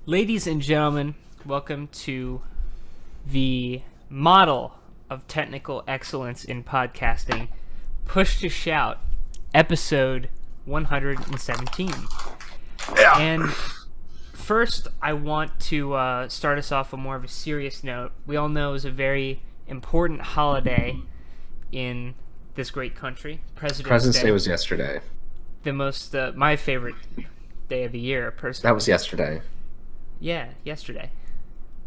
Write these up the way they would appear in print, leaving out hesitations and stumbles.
Ladies and gentlemen, welcome to the model of technical excellence in podcasting, Push to Shout, episode 117. Yeah. And first, I want to start us off on more of a serious note. We all know it's a very important holiday in this great country, President's Day was yesterday. The most, my favorite day of the year, personally. That was yesterday. Yeah, yesterday.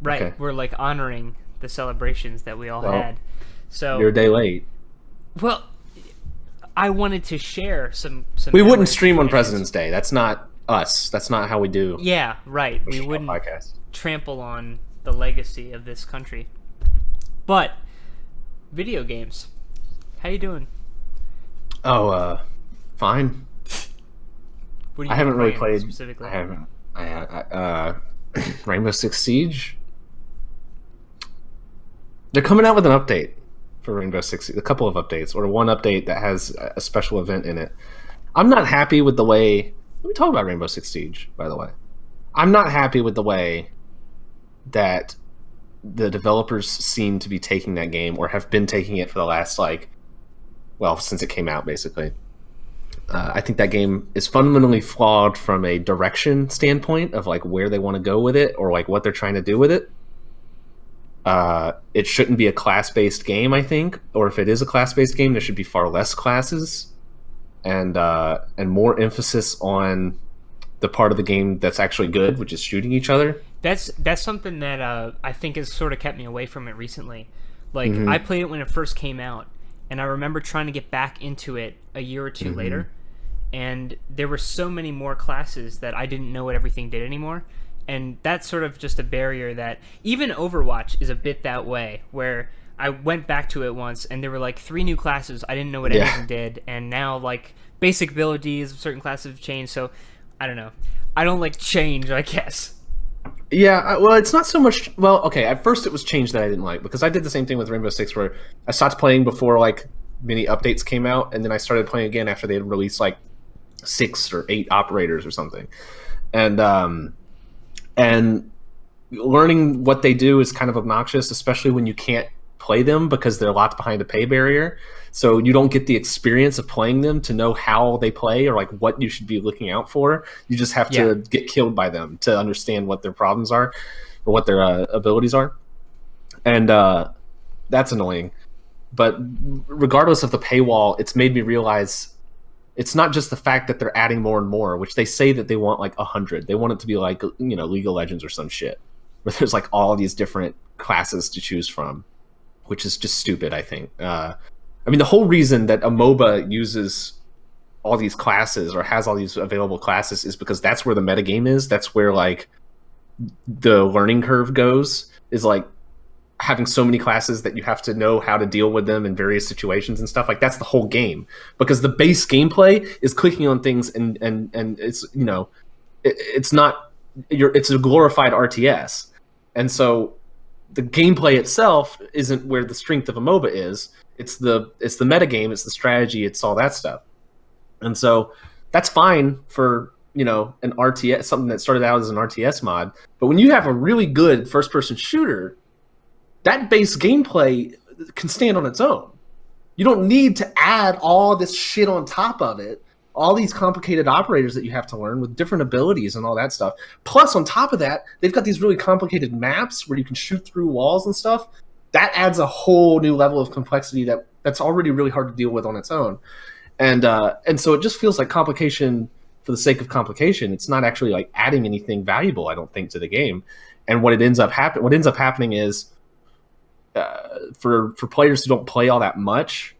Right, Okay. We're like honoring the celebrations that we all had. So You're a day late. well, I wanted to share some. We wouldn't memories stream on with you. President's Day. That's not us. That's not how we do. Yeah, right. We wouldn't podcast. trample on the legacy of this country. But video games. How you doing? Oh, fine. What are you I haven't really playing played. specifically. I haven't. Rainbow Six Siege. They're coming out with an update for Rainbow Six. A couple of updates, or one update that has a special event in it. I'm not happy with the way. Let me talk about Rainbow Six Siege, by the way. I'm not happy with the way that the developers seem to be taking that game, or have been taking it for the last, since it came out, basically. I think that game is fundamentally flawed from a direction standpoint of where they want to go with it, or what they're trying to do with it. It shouldn't be a class-based game, I think, or if it is a class-based game, there should be far less classes and more emphasis on the part of the game that's actually good, which is shooting each other. That's something that I think has sort of kept me away from it recently. I played it when it first came out, and I remember trying to get back into it a year or two later, and there were so many more classes that I didn't know what everything did anymore. And that's sort of just a barrier that even Overwatch is a bit that way, where I went back to it once and there were 3 new classes. I didn't know what anything did, and now basic abilities of certain classes have changed. So I don't know. I don't like change, I guess. Yeah, well, it's not so much. Well, okay, at first it was change that I didn't like, because I did the same thing with Rainbow Six, where I stopped playing before many updates came out, and then I started playing again after they had released 6 or 8 operators or something, and learning what they do is kind of obnoxious, especially when you can't play them because they're locked behind a pay barrier. So you don't get the experience of playing them to know how they play, or what you should be looking out for. You just have to get killed by them to understand what their problems are, or what their abilities are, and that's annoying. But regardless of the paywall, it's made me realize it's not just the fact that they're adding more and more, which they say that they want 100. They want it to be League of Legends or some shit, where there's all these different classes to choose from, which is just stupid, I think. The whole reason that a MOBA uses all these classes, or has all these available classes, is because that's where the metagame is. That's where the learning curve goes, is having so many classes that you have to know how to deal with them in various situations and stuff. That's the whole game, because the base gameplay is clicking on things, and it's it's not it's a glorified RTS, and so the gameplay itself isn't where the strength of a MOBA is. It's the metagame, it's the strategy, it's all that stuff. And so that's fine for an RTS, something that started out as an RTS mod. But when you have a really good first-person shooter, that base gameplay can stand on its own. You don't need to add all this shit on top of it, all these complicated operators that you have to learn with different abilities and all that stuff. Plus, on top of that, they've got these really complicated maps where you can shoot through walls and stuff. That adds a whole new level of complexity that's already really hard to deal with on its own. And so it just feels like complication for the sake of complication. It's not actually adding anything valuable, I don't think, to the game. And what ends up happening is, for players who don't play all that much,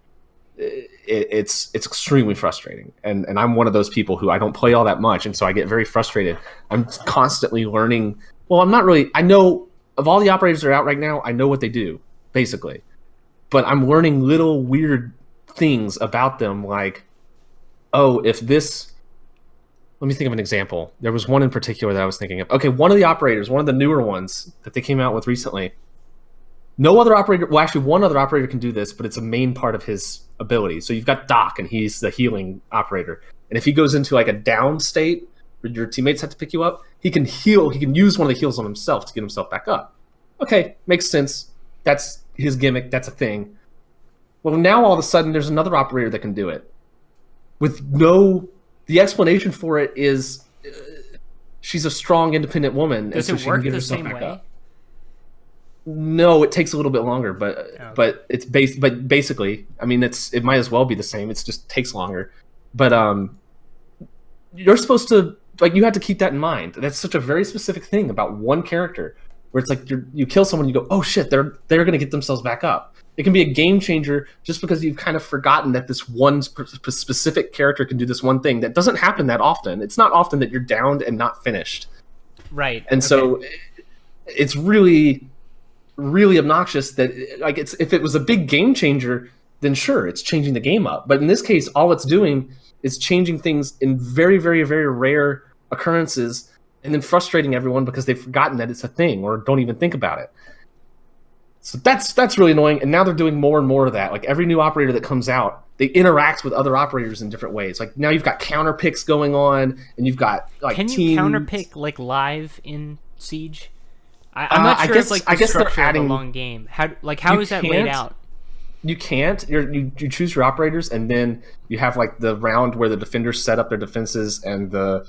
it's extremely frustrating. And I'm one of those people who I don't play all that much, and so I get very frustrated. I'm constantly learning. Well, I know of all the operators that are out right now, I know what they do, basically. But I'm learning little weird things about them, if this... Let me think of an example. There was one in particular that I was thinking of. Okay, one of the operators, one of the newer ones that they came out with recently, no other operator... Well, actually, one other operator can do this, but it's a main part of his ability. So you've got Doc, and he's the healing operator. And if he goes into a down state, your teammates have to pick you up, he can heal. He can use one of the heals on himself to get himself back up. Okay, makes sense. That's his gimmick. That's a thing. Well, now all of a sudden there's another operator that can do it. The explanation for it is she's a strong, independent woman. Does it work the same way? No, it takes a little bit longer, but it's basically, I mean, it might as well be the same. It just takes longer. But you're supposed to, like, you have to keep that in mind. That's such a very specific thing about one character, where it's like you kill someone, you go, oh shit, they're going to get themselves back up. It can be a game changer just because you've kind of forgotten that this one specific character can do this one thing. That doesn't happen that often. It's not often that you're downed and not finished. Right. And so it's really, really obnoxious that, like, if it was a big game changer, then sure, it's changing the game up. But in this case, all it's doing is changing things in very, very, very rare occurrences and then frustrating everyone because they've forgotten that it's a thing or don't even think about it. So that's really annoying, and now they're doing more and more of that. Like, every new operator that comes out, they interact with other operators in different ways. Like, now you've got counter picks going on, and you've got, like, can teams. You counter pick, like, live in Siege? I'm not sure it's like the structure of a long game. How is that laid out? You can't. You choose your operators, and then you have, like, the round where the defenders set up their defenses, and the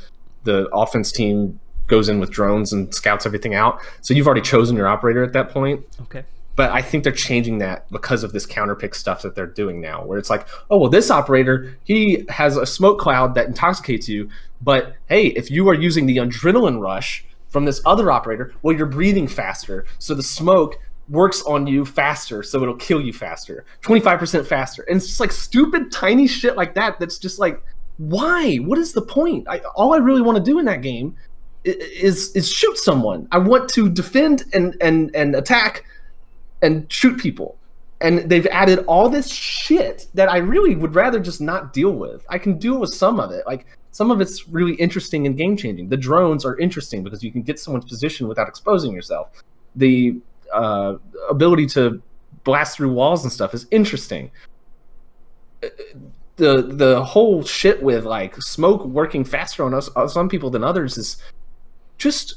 offense team goes in with drones and scouts everything out. So you've already chosen your operator at that point. Okay. But I think they're changing that because of this counterpick stuff that they're doing now, where it's like, oh, well, this operator, he has a smoke cloud that intoxicates you. But, hey, if you are using the adrenaline rush from this other operator, well, you're breathing faster. So the smoke works on you faster, so it'll kill you faster, 25% faster. And it's just like stupid, tiny shit like that that's just like, why? What is the point? All I really want to do in that game is shoot someone. I want to defend and attack and shoot people. And they've added all this shit that I really would rather just not deal with. I can deal with some of it. Like, some of it's really interesting and game-changing. The drones are interesting because you can get someone's position without exposing yourself. The ability to blast through walls and stuff is interesting. The whole shit with, like, smoke working faster on some people than others is just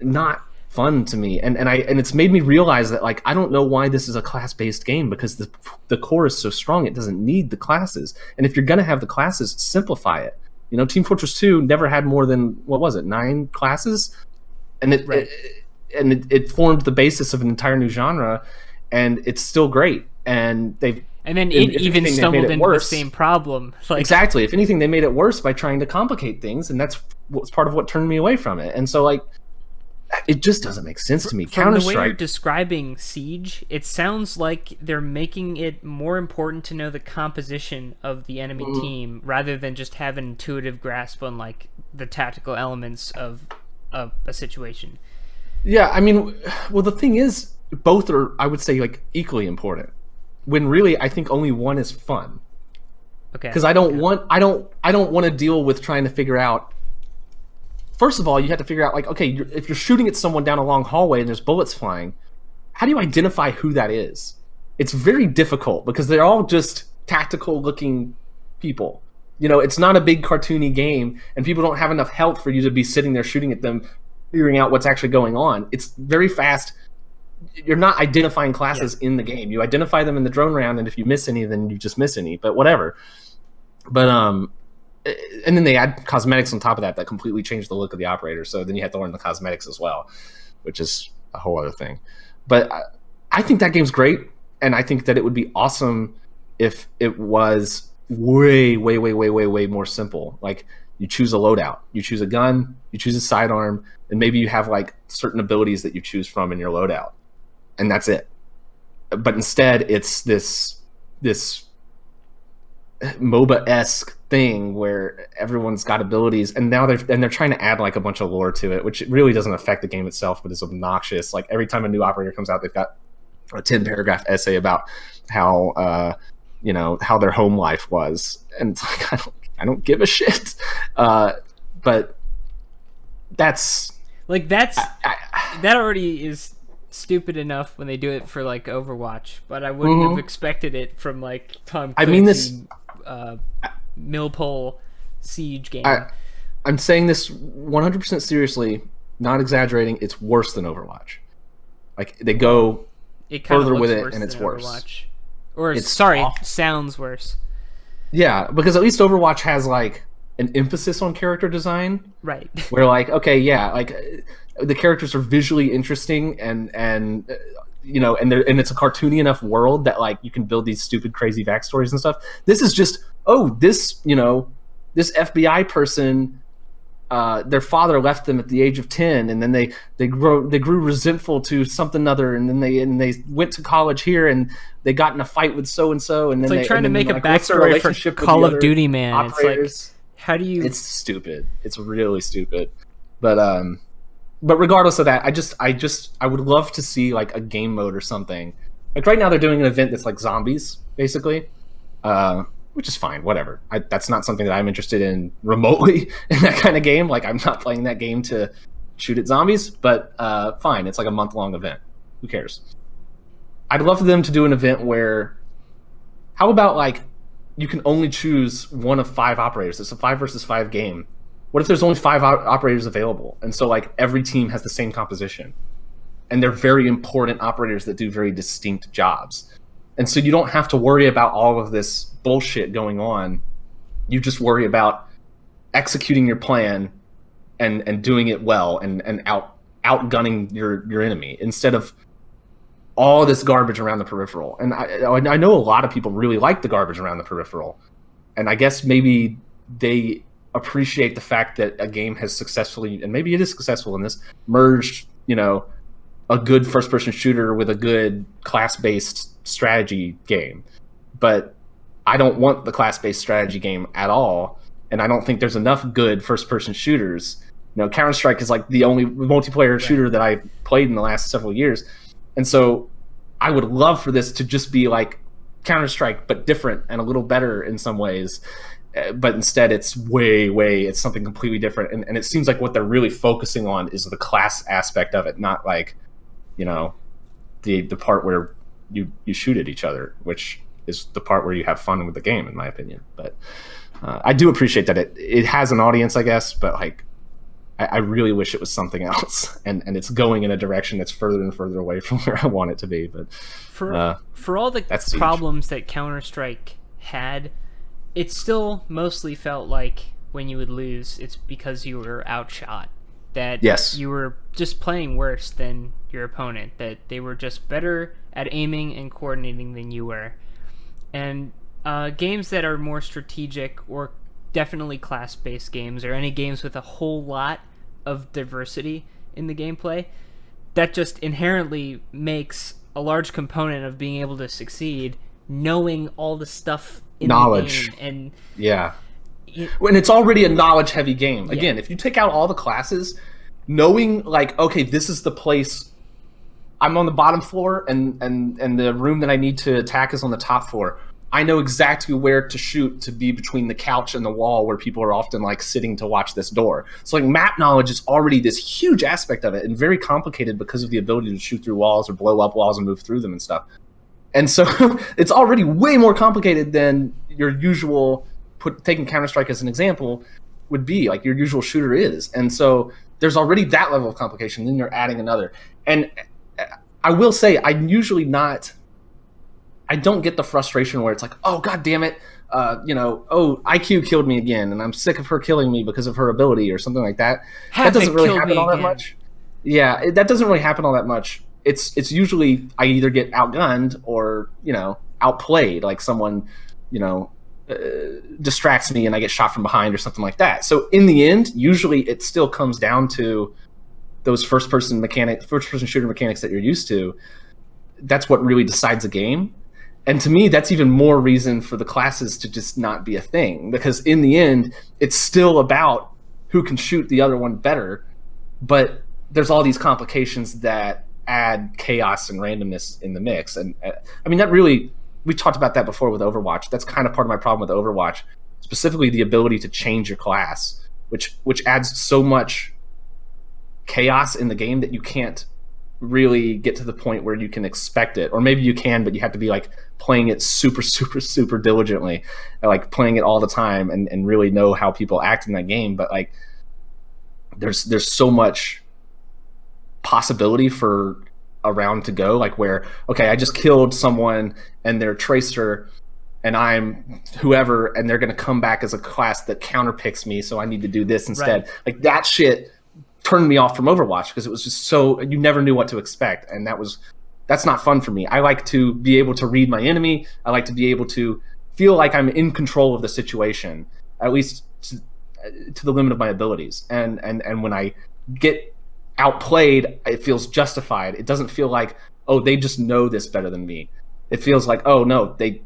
not fun to me, and it's made me realize that, like, I don't know why this is a class-based game, because the core is so strong it doesn't need the classes. And if you're gonna have the classes, simplify it. You know, Team Fortress 2 never had more than, what was it, 9 classes, and it formed the basis of an entire new genre, and it's still great. And it even stumbled into the same problem. Like, exactly. If anything, they made it worse by trying to complicate things, and that's what's part of what turned me away from it. And so, like, it just doesn't make sense to me. From the way you're describing Siege, it sounds like they're making it more important to know the composition of the enemy team rather than just have an intuitive grasp on, like, the tactical elements of a situation. Yeah, I mean, well, the thing is, both are, I would say, like, equally important. When really, I think only one is fun. Okay. Because I don't want to deal with trying to figure out. First of all, you have to figure out, like, okay, if you're shooting at someone down a long hallway and there's bullets flying, how do you identify who that is? It's very difficult because they're all just tactical-looking people. You know, it's not a big cartoony game, and people don't have enough health for you to be sitting there shooting at them, figuring out what's actually going on. It's very fast. You're not identifying classes in the game. You identify them in the drone round, and if you miss any, then you just miss any. But whatever. But and then they add cosmetics on top of that completely change the look of the operator. So then you have to learn the cosmetics as well, which is a whole other thing. But I think that game's great, and I think that it would be awesome if it was way, way, way, way, way, way more simple. Like, you choose a loadout, you choose a gun, you choose a sidearm, and maybe you have, like, certain abilities that you choose from in your loadout, and that's it. But instead, it's this MOBA-esque thing where everyone's got abilities, and now they're trying to add, like, a bunch of lore to it, which really doesn't affect the game itself, but is obnoxious. Like, every time a new operator comes out, they've got a 10-paragraph essay about how how their home life was, and it's like, I don't give a shit. But that's like that already is stupid enough when they do it for, like, Overwatch, but I wouldn't have expected it from, like, Tom Clancy, Millpole Siege game. I'm saying this 100% seriously, not exaggerating. It's worse than Overwatch. Like they go further with it, and it's worse. Overwatch. Or It's awful. Sounds worse. Yeah, because at least Overwatch has like an emphasis on character design, right? Where like, okay, yeah, like the characters are visually interesting, and you know, and it's a cartoony enough world that like you can build these stupid, crazy backstories and stuff. This is just, this FBI person. Their father left them at the age of 10, and then they grew resentful to something other, and then they went to college here, and they got in a fight with so and so, and it's then like trying to make a backstory for Call of Duty, man. Operators. It's like, how do you? It's stupid. It's really stupid. But regardless of that, I would love to see like a game mode or something. Like right now, they're doing an event that's like zombies, basically. Which is fine, whatever. That's not something that I'm interested in remotely in that kind of game. Like, I'm not playing that game to shoot at zombies, but fine. It's like a month-long event. Who cares? I'd love for them to do an event where, how about like, you can only choose one of 5 operators. It's a 5 versus 5 game. What if there's only 5 operators available? And so like every team has the same composition. And they're very important operators that do very distinct jobs. And so you don't have to worry about all of this bullshit going on. You just worry about executing your plan and doing it well and outgunning your enemy instead of all this garbage around the peripheral. And I know a lot of people really like the garbage around the peripheral. And I guess maybe they appreciate the fact that a game has successfully, and maybe it is successful in this, merged, a good first-person shooter with a good class-based strategy game. But I don't want the class-based strategy game at all, and I don't think there's enough good first-person shooters. Counter-Strike is like the only multiplayer shooter that I've played in the last several years. And so I would love for this to just be like Counter-Strike, but different and a little better in some ways. But instead it's it's something completely different. And it seems like what they're really focusing on is the class aspect of it, not like, the part where you shoot at each other, which is the part where you have fun with the game, in my opinion. But I do appreciate that it has an audience, I guess, but like I really wish it was something else, and it's going in a direction that's further and further away from where I want it to be. But for all the problems that Counter-Strike had, it still mostly felt like when you would lose, it's because you were outshot. That you were just playing worse than your opponent, that they were just better at aiming and coordinating than you were. And games that are more strategic, or definitely class-based games, or any games with a whole lot of diversity in the gameplay, that just inherently makes a large component of being able to succeed knowing all the stuff in knowledge. The game. And when it's already a knowledge-heavy game. Again, if you take out all the classes, knowing like, okay, this is the place. I'm on the bottom floor, and the room that I need to attack is on the top floor. I know exactly where to shoot to be between the couch and the wall where people are often like sitting to watch this door. So like map knowledge is already this huge aspect of it, and very complicated because of the ability to shoot through walls or blow up walls and move through them and stuff. And so it's already way more complicated than your usual, taking Counter-Strike as an example, would be, like your usual shooter is. And so there's already that level of complication, then you're adding another. And I will say, I don't get the frustration where it's like, oh, God damn it, IQ killed me again, and I'm sick of her killing me because of her ability or something like that. That doesn't really happen all that much. Yeah, that doesn't really happen all that much. It's usually I either get outgunned or, outplayed, like someone, distracts me and I get shot from behind or something like that. So in the end, usually it still comes down to those first-person shooter mechanics that you're used to. That's what really decides a game. And to me, that's even more reason for the classes to just not be a thing, because in the end, it's still about who can shoot the other one better, but there's all these complications that add chaos and randomness in the mix. And I mean, that really, we talked about that before with Overwatch. That's kind of part of my problem with Overwatch, specifically the ability to change your class, which adds so much chaos in the game that you can't really get to the point where you can expect it. Or maybe you can, but you have to be like playing it super, super, super diligently, like playing it all the time and really know how people act in that game. But like there's so much possibility for a round to go, like where, okay, I just killed someone and they're tracer and I'm whoever, and they're going to come back as a class that counterpicks me, so I need to do this instead. Right. Like that shit turned me off from Overwatch because it was just so, you never knew what to expect, and that's not fun for me. I like to be able to read my enemy. I like to be able to feel like I'm in control of the situation, at least to the limit of my abilities. And when I get outplayed, it feels justified. It doesn't feel like, oh, they just know this better than me. It feels like, oh no, they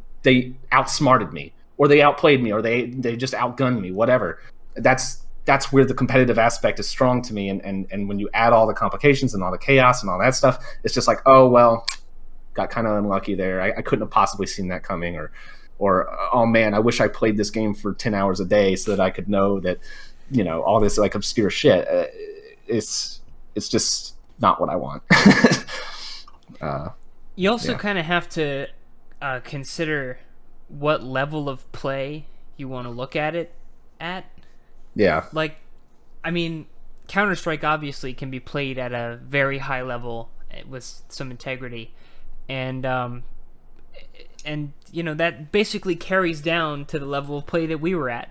outsmarted me, or they outplayed me, or they just outgunned me, whatever. That's where the competitive aspect is strong to me. And when you add all the complications and all the chaos and all that stuff, it's just like, oh, well, got kind of unlucky there. I couldn't have possibly seen that coming, or oh man, I wish I played this game for 10 hours a day so that I could know that, all this like obscure shit. It's just not what I want. You also kind of have to consider what level of play you want to look at it at. Yeah. Like, I mean, Counter-Strike obviously can be played at a very high level with some integrity. And that basically carries down to the level of play that we were at,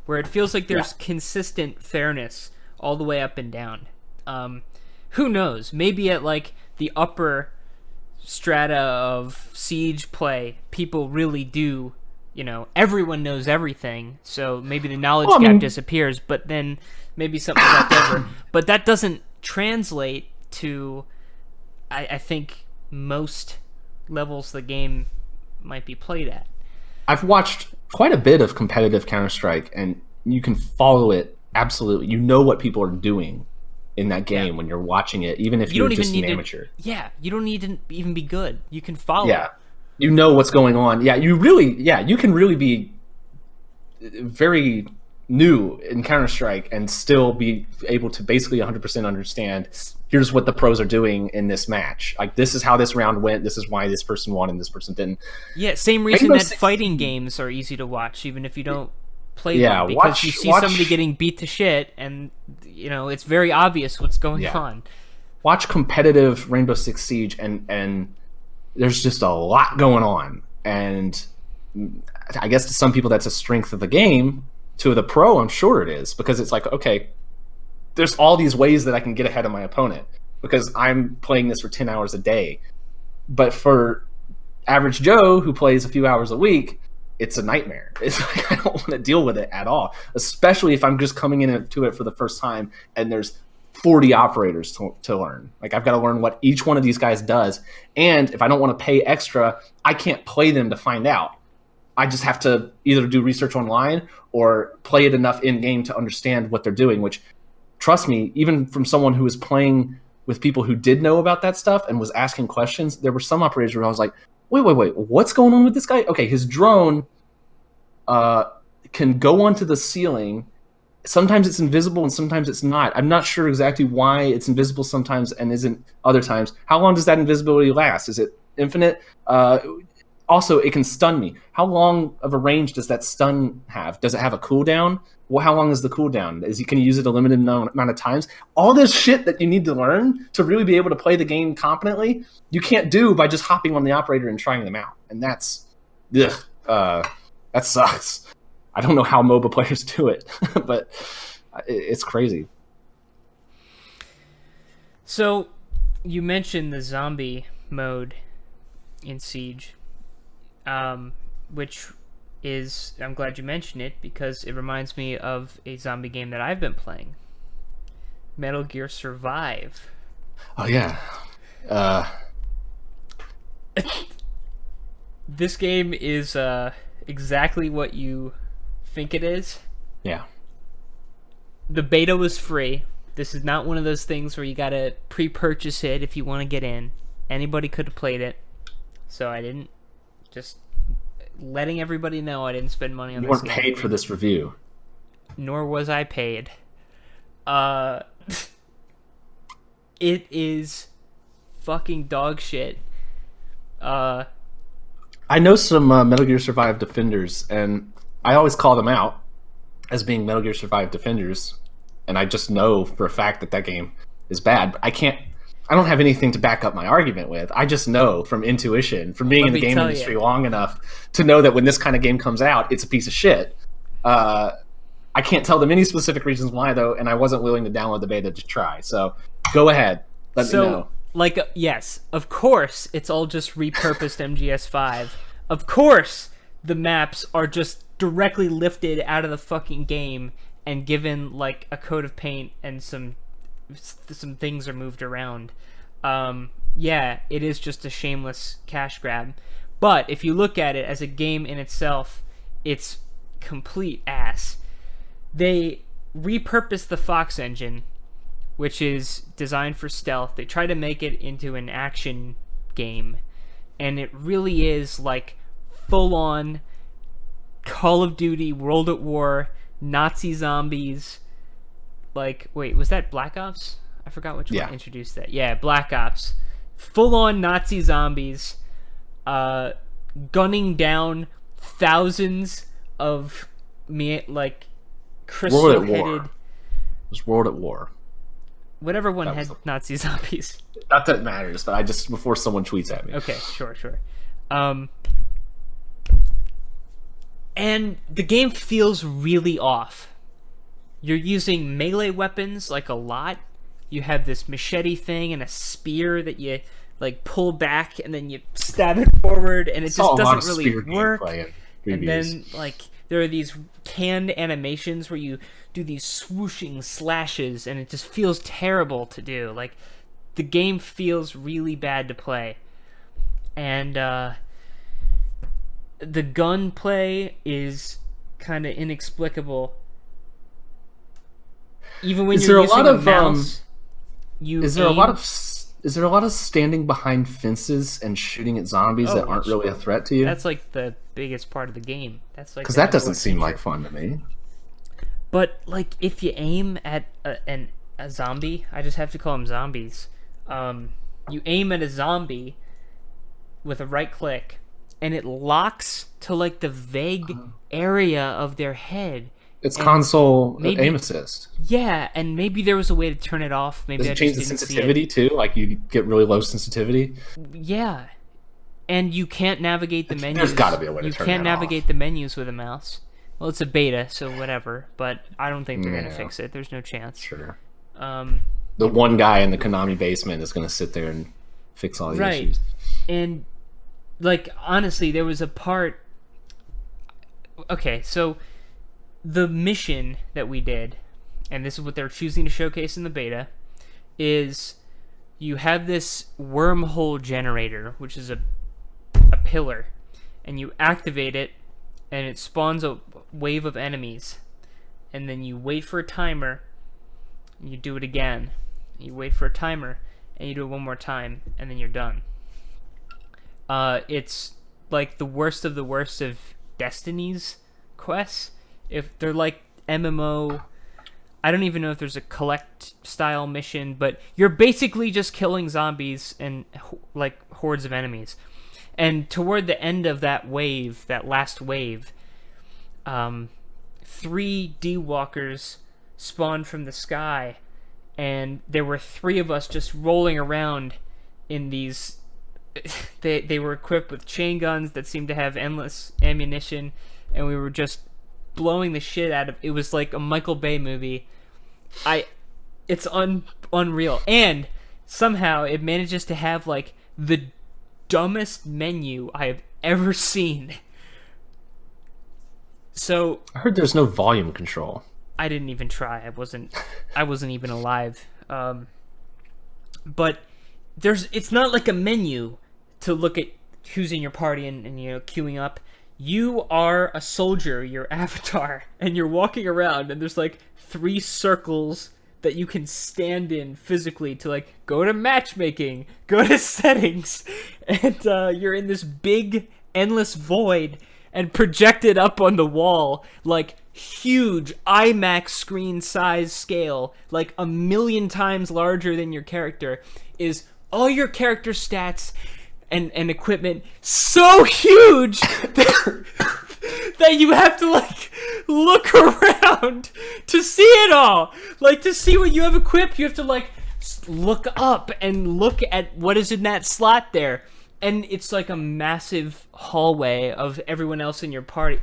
where it feels like there's consistent fairness all the way up and down. Who knows? Maybe at like the upper strata of Siege play, people really do, everyone knows everything, so maybe the knowledge gap disappears, but then maybe something's left over. But that doesn't translate to, I think, most levels the game might be played at. I've watched quite a bit of competitive Counter-Strike, and you can follow it absolutely. You know what people are doing in that game when you're watching it, even if you're just an amateur. You don't need to even be good. You can follow. Yeah, you know what's going on. Yeah, you can really be very new in Counter-Strike and still be able to basically 100% understand, here's what the pros are doing in this match. Like, this is how this round went, this is why this person won and this person didn't. Yeah, same reason that fighting games are easy to watch, even if you don't play them, because you see somebody getting beat to shit and it's very obvious what's going on. Watch competitive Rainbow Six Siege and there's just a lot going on, and I guess to some people that's a strength of the game. To the pro, I'm sure it is, because it's like, okay, there's all these ways that I can get ahead of my opponent because I'm playing this for 10 hours a day. But for average Joe who plays a few hours a week, it's a nightmare. It's like, I don't want to deal with it at all, especially if I'm just coming into it for the first time and there's 40 operators to learn. Like, I've got to learn what each one of these guys does. And if I don't want to pay extra, I can't play them to find out. I just have to either do research online or play it enough in-game to understand what they're doing, which, trust me, even from someone who was playing with people who did know about that stuff and was asking questions, there were some operators where I was like, wait, what's going on with this guy? Okay, his drone can go onto the ceiling. Sometimes it's invisible and sometimes it's not. I'm not sure exactly why it's invisible sometimes and isn't other times. How long does that invisibility last? Is it infinite? Also, it can stun me. How long of a range does that stun have? Does it have a cooldown? Well, how long is the cooldown? Can you use it a limited amount of times? All this shit that you need to learn to really be able to play the game competently, you can't do by just hopping on the operator and trying them out. And that sucks. I don't know how MOBA players do it, but it's crazy. So, you mentioned the zombie mode in Siege. Which is, I'm glad you mentioned it, because it reminds me of a zombie game that I've been playing. Metal Gear Survive. Oh, yeah. This game is exactly what you think it is. Yeah. The beta was free. This is not one of those things where you gotta pre-purchase it if you want to get in. Anybody could have played it. So I didn't. Just letting everybody know I didn't spend money on this game. You weren't paid for this review. Nor was I paid. It is fucking dog shit. I know some Metal Gear Survive defenders, and I always call them out as being Metal Gear Survive defenders. and I just know for a fact that that game is bad. But I don't have anything to back up my argument with. I just know from intuition, from being in the game industry long enough to know that when this kind of game comes out, it's a piece of shit. I can't tell them any specific reasons why, though, and I wasn't willing to download the beta to try. So go ahead. Let me know. Like, yes, of course, it's all just repurposed MGS5. Of course, the maps are just directly lifted out of the fucking game and given, like, a coat of paint and some things are moved around. Yeah, it is just a shameless cash grab. But if you look at it as a game in itself, it's complete ass. They repurposed the Fox engine, which is designed for stealth. They try to make it into an action game, and it really is like full-on Call of Duty, World at War, Nazi zombies. Like, wait, was that Black Ops? I forgot which one introduced that. Yeah, Black Ops. Full-on Nazi zombies, gunning down thousands of crystal-headed... It was World at War. Whatever one had Nazi zombies. Not that it matters, but before someone tweets at me. Okay, sure. And the game feels really off. You're using melee weapons, like, a lot. You have this machete thing and a spear that you, like, pull back and then you stab it forward, and it just doesn't really work. And then, like, there are these canned animations where you do these swooshing slashes, and it just feels terrible to do. Like, the game feels really bad to play. And, the gunplay is kind of inexplicable. Even when you're using a mouse, is there a lot of standing behind fences and shooting at zombies that aren't really a threat to you? That's like the biggest part of the game. That's like, because that doesn't seem like fun to me. But like, if you aim at a zombie, I just have to call them zombies. You aim at a zombie with a right click, and it locks to like the vague area of their head. It's console aim assist. Yeah, and maybe there was a way to turn it off. Maybe does it change the sensitivity too? Like, you get really low sensitivity? Yeah. And you can't navigate the menus. There's got to be a way to turn that off. You can't navigate the menus with a mouse. Well, it's a beta, so whatever. But I don't think they're going to fix it. There's no chance. Sure. The one guy in the Konami basement is going to sit there and fix all these issues. And, like, honestly, there was a part... Okay, so... The mission that we did, and this is what they're choosing to showcase in the beta, is you have this wormhole generator, which is a pillar, and you activate it, and it spawns a wave of enemies, and then you wait for a timer, and you do it again. You wait for a timer, and you do it one more time, and then you're done. It's like the worst of Destiny's quests. If they're like MMO, I don't even know if there's a collect style mission, but you're basically just killing zombies and like hordes of enemies. And toward the end of that wave, that last wave, 3 D-walkers spawned from the sky, and there were 3 of us just rolling around in these. They were equipped with chain guns that seemed to have endless ammunition, and we were just blowing the shit out of it. Was like a Michael Bay movie. It's unreal, and somehow it manages to have like the dumbest menu I have ever seen. So I heard there's no volume control. I didn't even try. I wasn't even alive. But it's not like a menu to look at who's in your party and queuing up. You are a soldier, your avatar, and you're walking around, and there's like 3 circles that you can stand in physically to like go to matchmaking, go to settings, and you're in this big endless void, and projected up on the wall, like huge IMAX screen size scale, like 1,000,000 times larger than your character, is all your character stats and equipment, so huge that you have to like look around to see it all. Like to see what you have equipped, you have to like look up and look at what is in that slot there. And it's like a massive hallway of everyone else in your party.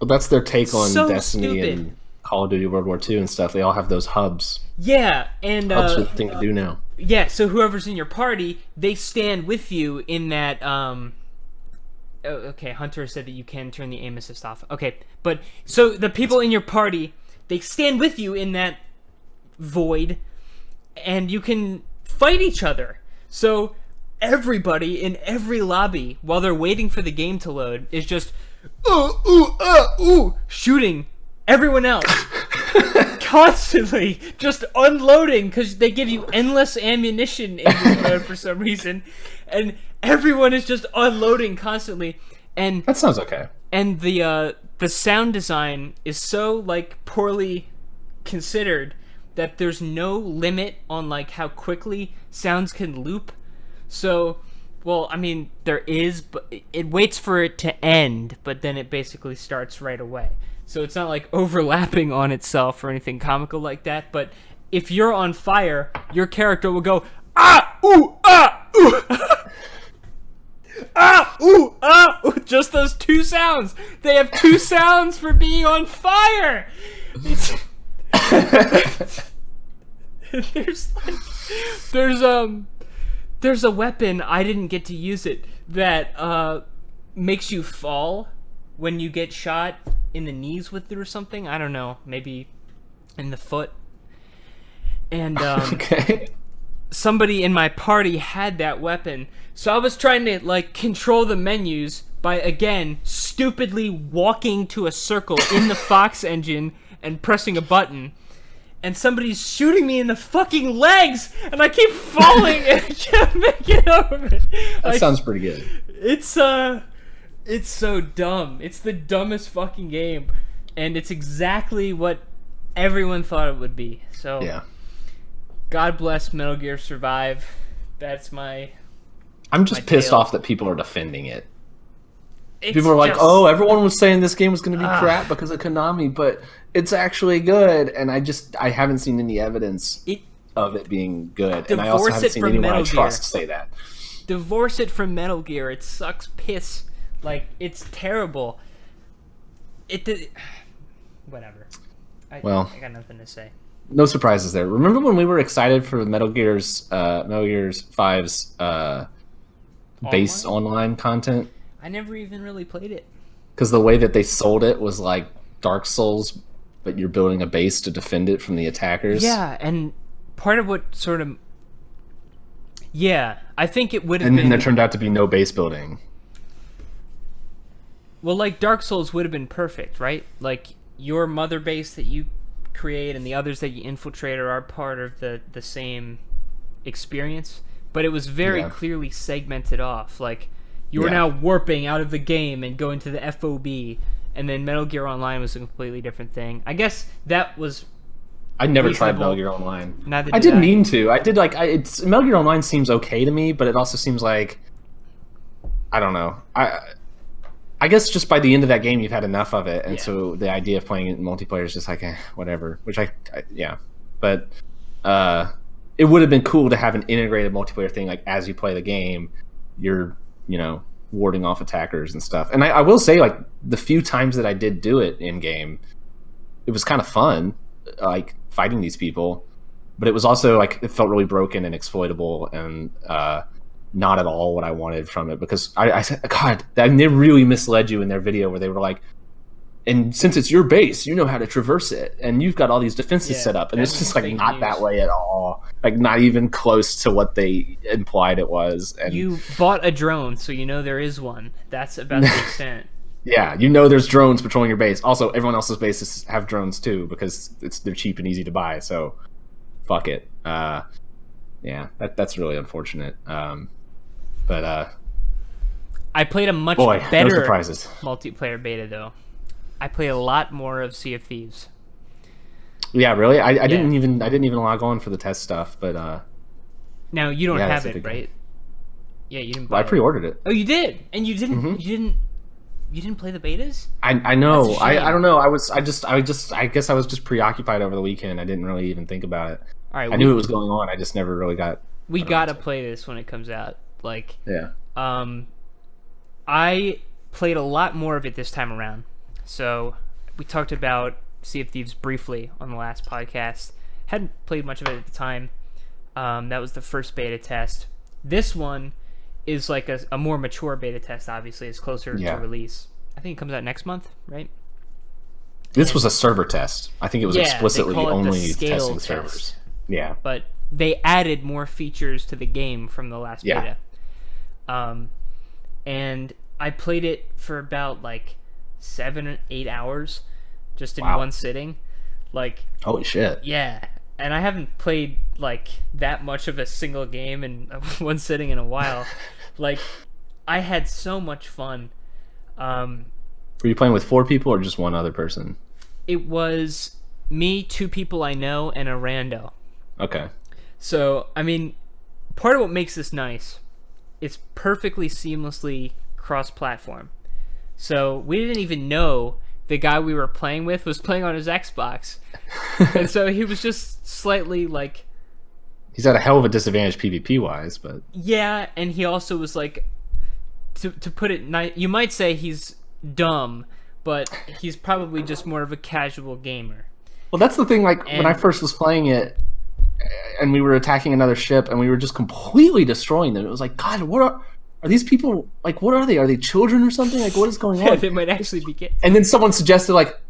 Well, that's their take on so Destiny stupid. And Call of Duty World War II and stuff. They all have those hubs. Yeah, and Hubs are the thing to do now. yeah, so whoever's in your party, they stand with you in that okay, Hunter said that you can turn the aim assist off. Okay, but so the people in your party, they stand with you in that void, and you can fight each other. So everybody in every lobby, while they're waiting for the game to load, is just shooting everyone else. Constantly just unloading, because they give you endless ammunition in this mode for some reason, and everyone is just unloading constantly. And that sounds okay. And the sound design is so like poorly considered that there's no limit on like how quickly sounds can loop. So, well, I mean there is, but it waits for it to end, but then it basically starts right away. So it's not like overlapping on itself or anything comical like that. But if you're on fire, your character will go ah ooh ah ooh ah ooh ah ooh. Just those two sounds. They have two sounds for being on fire. There's a weapon, I didn't get to use it, that makes you fall when you get shot in the knees with it or something. I don't know, maybe in the foot. And okay. Somebody in my party had that weapon, so I was trying to like control the menus by again stupidly walking to a circle in the Fox engine and pressing a button. And somebody's shooting me in the fucking legs, and I keep falling, and I can't make it over it. That sounds pretty good. It's so dumb. It's the dumbest fucking game, and it's exactly what everyone thought it would be. So, yeah. God bless Metal Gear Survive. That's my. I'm just pissed tale. off that people are defending it. People are like, "Oh, everyone was saying this game was going to be crap because of Konami, but it's actually good." And I haven't seen any evidence of it being good, and I also haven't seen anyone I trust say that. Divorce it from Metal Gear. It sucks piss. Like, it's terrible. Whatever. I got nothing to say. No surprises there. Remember when we were excited for Metal Gear 5's base online content? I never even really played it. Because the way that they sold it was like Dark Souls, but you're building a base to defend it from the attackers. Yeah, and part of what sort of... Yeah, I think it would have been... been... And then there turned out to be no base building. Well, like, Dark Souls would have been perfect, right? Like, your mother base that you create and the others that you infiltrate are part of the same experience. But it was very clearly segmented off. Like, you were now warping out of the game and going to the FOB, and then Metal Gear Online was a completely different thing. I guess that was... I never tried Metal Gear Online. Neither I didn't mean to. I did like... Metal Gear Online seems okay to me, but it also seems like... I don't know. I guess just by the end of that game, you've had enough of it, and so the idea of playing it in multiplayer is just like, whatever. Which but it would have been cool to have an integrated multiplayer thing. Like as you play the game, you're warding off attackers and stuff. And I will say, like the few times that I did do it in game, it was kind of fun, like fighting these people. But it was also like it felt really broken and exploitable and. Not at all what I wanted from it, because I said, God, they really misled you in their video where they were like, and since it's your base, you know how to traverse it, and you've got all these defenses set up, and it's just like not that way at all, like not even close to what they implied it was. And you bought a drone, so you know there is one. That's about the extent. Yeah, there's drones patrolling your base. Also, everyone else's bases have drones too because they're cheap and easy to buy. So, fuck it. Yeah, that's really unfortunate. But I played a much better multiplayer beta though. I played a lot more of Sea of Thieves. Yeah, really? I didn't even log on for the test stuff, but now you don't have it, right? Yeah, you didn't buy I pre-ordered it. Oh, you did? And you didn't You didn't play the betas? I know. That's a shame. I don't know. I guess I was just preoccupied over the weekend. I didn't really even think about it. All right, I knew it was going on. I just never really got. We gotta play this when it comes out. Like, Yeah. I played a lot more of it this time around. So we talked about Sea of Thieves briefly on the last podcast. Hadn't played much of it at the time. That was the first beta test. This one is like a more mature beta test. Obviously, it's closer to release. I think it comes out next month, right? This was a server test. I think it was explicitly only testing test. servers. Yeah. But they added more features to the game from the last beta. And I played it for about like 7 or 8 hours just in one sitting. Like, holy shit. Yeah. And I haven't played like that much of a single game in one sitting in a while. Like, I had so much fun. Were you playing with 4 people or just one other person? It was me, 2 people I know, and a rando. Okay. So, I mean, part of what makes this nice, it's perfectly seamlessly cross-platform. So, we didn't even know the guy we were playing with was playing on his Xbox. And so he was just slightly like... He's at a hell of a disadvantage PvP-wise, but... Yeah, and he also was like... To put it nice, you might say he's dumb, but he's probably just more of a casual gamer. Well, that's the thing, like, when I first was playing it, and we were attacking another ship, and we were just completely destroying them, it was like, God, what are these people, like, what are they? Are they children or something? Like, what is going on? Yeah, they might actually be kids. And then someone suggested, like,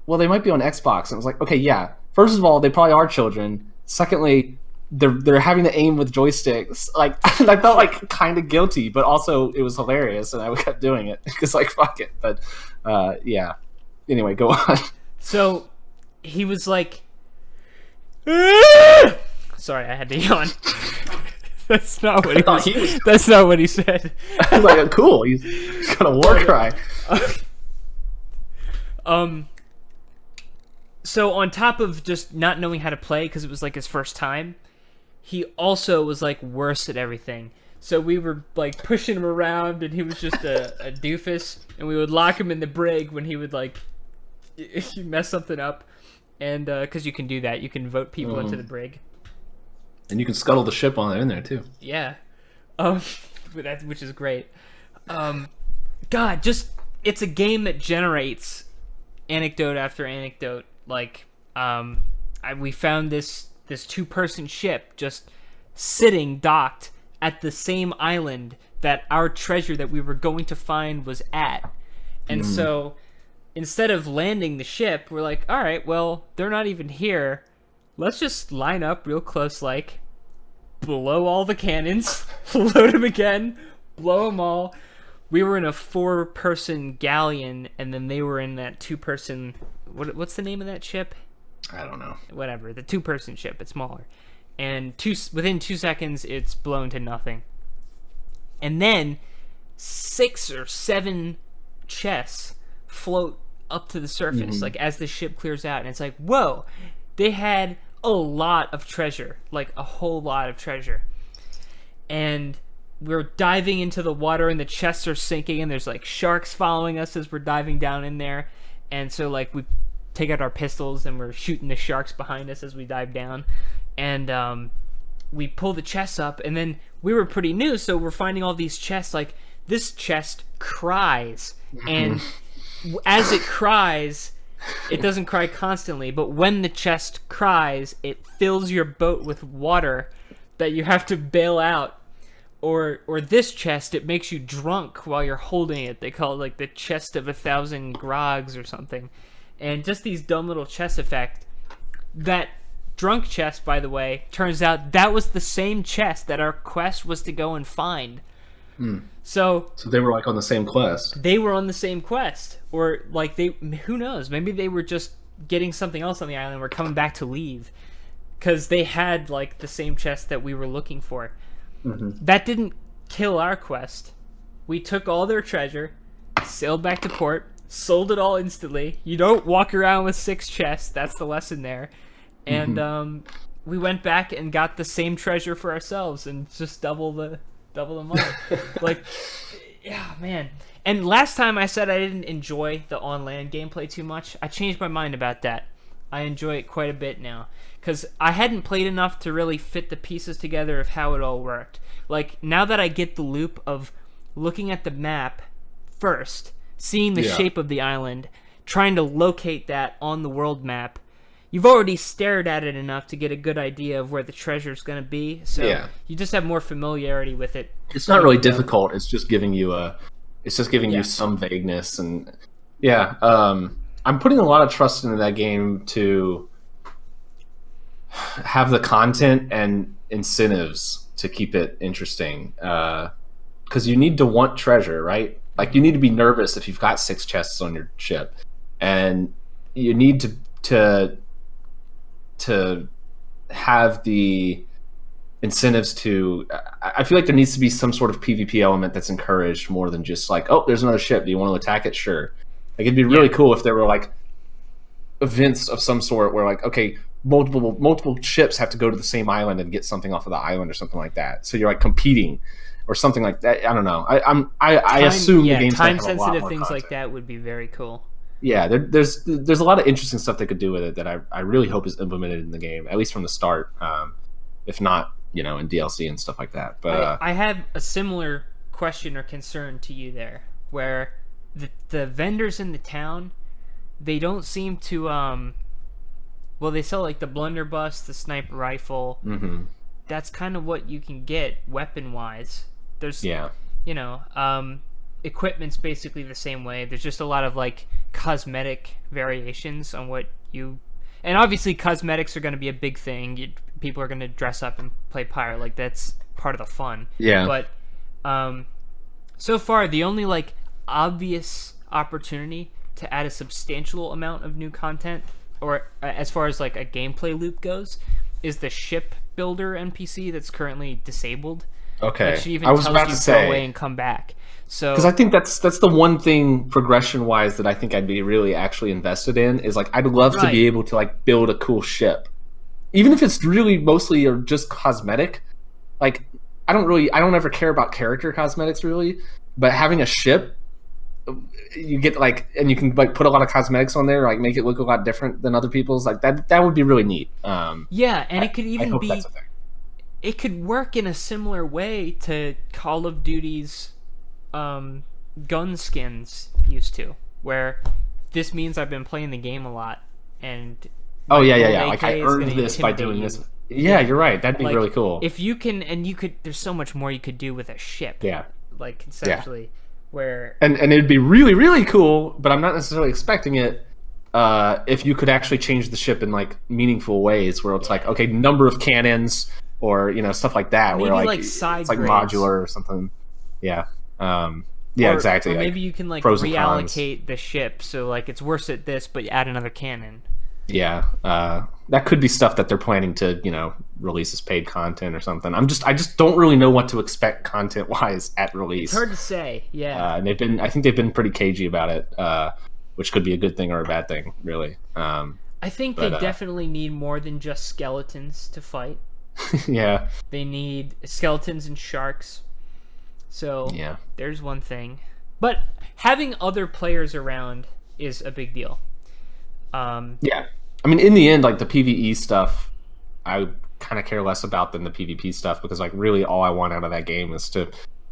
well, they might be on Xbox. And I was like, okay, yeah. First of all, they probably are children. Secondly, they're having to aim with joysticks. Like, I felt like kind of guilty, but also it was hilarious, and I kept doing it because, like, fuck it. But yeah. Anyway, go on. So he was like, sorry, I had to yawn. That's not what he was. That's not what he said. I was like, cool. He's got a war cry. So on top of just not knowing how to play because it was like his first time, he also was like worse at everything. So we were like pushing him around, and he was just a doofus, and we would lock him in the brig when he would like mess something up, and because you can do that, you can vote people into the brig. And you can scuttle the ship on it in there too. Yeah, which is great. God, just it's a game that generates anecdote after anecdote. Like, we found this 2-person ship just sitting docked at the same island that our treasure that we were going to find was at, and so instead of landing the ship, we're like, all right, well, they're not even here. Let's just line up real close, like, blow all the cannons, load them again, blow them all. We were in a 4-person galleon, and then they were in that 2-person... What's the name of that ship? I don't know. Whatever, the 2-person ship. It's smaller. And within 2 seconds, it's blown to nothing. And then 6 or 7 chests float up to the surface, like, as the ship clears out. And it's like, whoa! They had a lot of treasure, like a whole lot of treasure, and we're diving into the water, and the chests are sinking, and there's like sharks following us as we're diving down in there, and so like we take out our pistols and we're shooting the sharks behind us as we dive down, and we pull the chests up, and then we were pretty new, so we're finding all these chests. Like, this chest cries, and as it cries, it doesn't cry constantly, but when the chest cries, it fills your boat with water that you have to bail out. Or this chest, it makes you drunk while you're holding it. They call it like the chest of 1,000 grogs or something. And just these dumb little chest effect. That drunk chest, by the way, turns out that was the same chest that our quest was to go and find. So they were like on the same quest. They were on the same quest, or like who knows? Maybe they were just getting something else on the island. We're coming back to leave because they had like the same chest that we were looking for. That didn't kill our quest. We took all their treasure, sailed back to port, sold it all instantly. You don't walk around with 6 chests. That's the lesson there. And we went back and got the same treasure for ourselves and just double the money. Like, yeah, man. And last time I said I didn't enjoy the on-land gameplay too much. I changed my mind about that. I enjoy it quite a bit now. Because I hadn't played enough to really fit the pieces together of how it all worked. Like, now that I get the loop of looking at the map first, seeing the shape of the island, trying to locate that on the world map, you've already stared at it enough to get a good idea of where the treasure's going to be. So you just have more familiarity with it. It's not really difficult. It's just giving you you some vagueness. And I'm putting a lot of trust into that game to have the content and incentives to keep it interesting. Because you need to want treasure, right? Like, you need to be nervous if you've got 6 chests on your ship, and you need to have the incentives to. I feel like there needs to be some sort of PvP element that's encouraged more than just like, oh, there's another ship. Do you want to attack it? Sure. Like, it'd be really cool if there were like events of some sort where like, okay, multiple ships have to go to the same island and get something off of the island or something like that. So you're like competing or something like that. I don't know. I assume the game's time sensitive things content. Like that would be very cool. Yeah, there's a lot of interesting stuff they could do with it that I really hope is implemented in the game, at least from the start. If not, in DLC and stuff like that. But I have a similar question or concern to you there, where the vendors in the town, they don't seem to well, they sell like the blunderbuss, the sniper rifle. Mm-hmm. That's kind of what you can get weapon wise. There's equipment's basically the same way. There's just a lot of like cosmetic variations on what you, and obviously cosmetics are going to be a big thing. People are going to dress up and play pirate, like that's part of the fun. Yeah. But so far the only like obvious opportunity to add a substantial amount of new content, or as far as like a gameplay loop goes, is the ship builder NPC that's currently disabled. Okay, that even tells you to go away and come back. So, because I think that's the one thing progression wise that I think I'd be really actually invested in is like I'd love to be able to like build a cool ship, even if it's really mostly or just cosmetic. Like I don't ever care about character cosmetics really, but having a ship, you get like, and you can like put a lot of cosmetics on there, like make it look a lot different than other people's. Like that would be really neat. Yeah, and it could even be. It could work in a similar way to Call of Duty's gun skins used to, where this means I've been playing the game a lot, and like I earned this by doing this. Yeah, you're right. That'd be like, really cool. If you can, and you could. There's so much more you could do with a ship. Yeah, like conceptually, where and it'd be really really cool, but I'm not necessarily expecting it. If you could actually change the ship in like meaningful ways, where it's like, okay, number of cannons. Or stuff like that, maybe where like side it's like grades. Modular or something. Yeah, exactly. Or maybe you can like reallocate the ship so like it's worse at this, but you add another cannon. Yeah, that could be stuff that they're planning to release as paid content or something. I just don't really know what to expect content wise at release. It's hard to say. Yeah, and I think they've been pretty cagey about it, which could be a good thing or a bad thing, really. I think they definitely need more than just skeletons to fight. Yeah, they need skeletons and sharks. So there's one thing, but having other players around is a big deal. I mean, in the end, like the PvE stuff, I kind of care less about than the PvP stuff, because like really all I want out of that game is to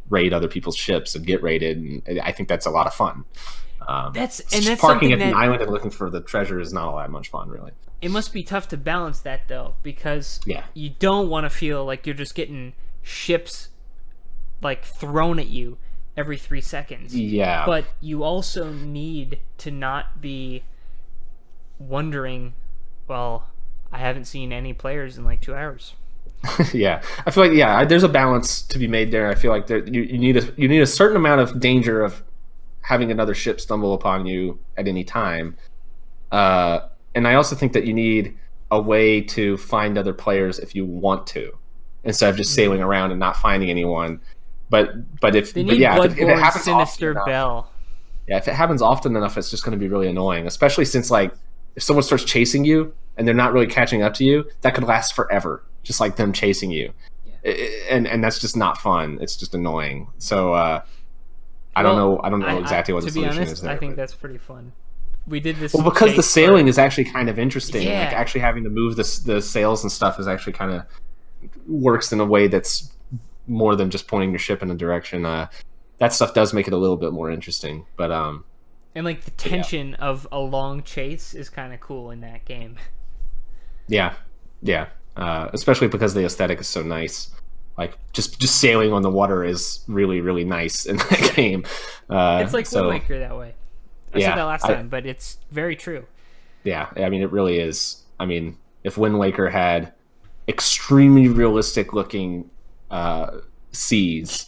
raid other people's ships and get raided, and I think that's a lot of fun. That's parking at an island and looking for the treasure is not all that much fun, really. It must be tough to balance that though, because you don't want to feel like you're just getting ships like thrown at you every 3 seconds. Yeah. But you also need to not be wondering, well, I haven't seen any players in like 2 hours. Yeah, I feel like there's a balance to be made there. I feel like you need a certain amount of danger of having another ship stumble upon you at any time. And I also think that you need a way to find other players if you want to, instead of just sailing around and not finding anyone. But if it happens Sinister often Bell. If it happens often enough, it's just going to be really annoying. Especially since like if someone starts chasing you and they're not really catching up to you, that could last forever. Just like them chasing you, and that's just not fun. It's just annoying. So I don't know. I don't know exactly what to the be solution honest, is there. I think that's pretty fun. We did this. Well, because the sailing is actually kind of interesting. Yeah. Like actually having to move the sails and stuff is actually kind of works in a way that's more than just pointing your ship in a direction. That stuff does make it a little bit more interesting. But and like the tension of a long chase is kind of cool in that game. Yeah. Especially because the aesthetic is so nice. Like just sailing on the water is really, really nice in that game. It's like Wind Waker that way. I said that last time, but it's very true. Yeah, I mean, it really is. I mean, if Wind Waker had extremely realistic looking seas,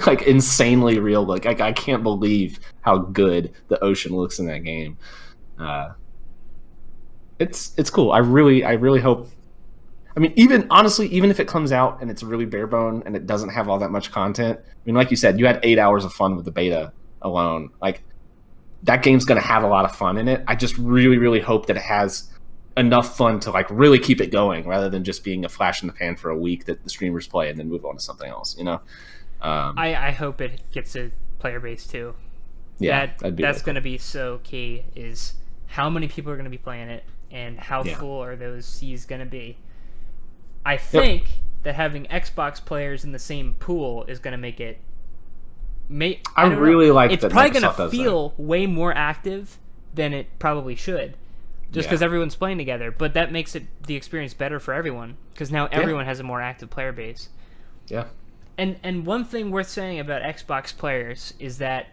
like insanely real, like I can't believe how good the ocean looks in that game. It's cool. I really hope. I mean, even if it comes out and it's really bare bone and it doesn't have all that much content, I mean, like you said, you had 8 hours of fun with the beta alone. Like, that game's going to have a lot of fun in it. I just really, really hope that it has enough fun to like really keep it going, rather than just being a flash in the pan for a week that the streamers play and then move on to something else. You know, I hope it gets a player base too. Yeah, that's going to be so key. Is how many people are going to be playing it and how full are those seas going to be? I think that having Xbox players in the same pool is going to make it. I really like it's probably going to feel way more active than it probably should, just because everyone's playing together. But that makes the experience better for everyone, because now everyone has a more active player base. Yeah. And one thing worth saying about Xbox players is that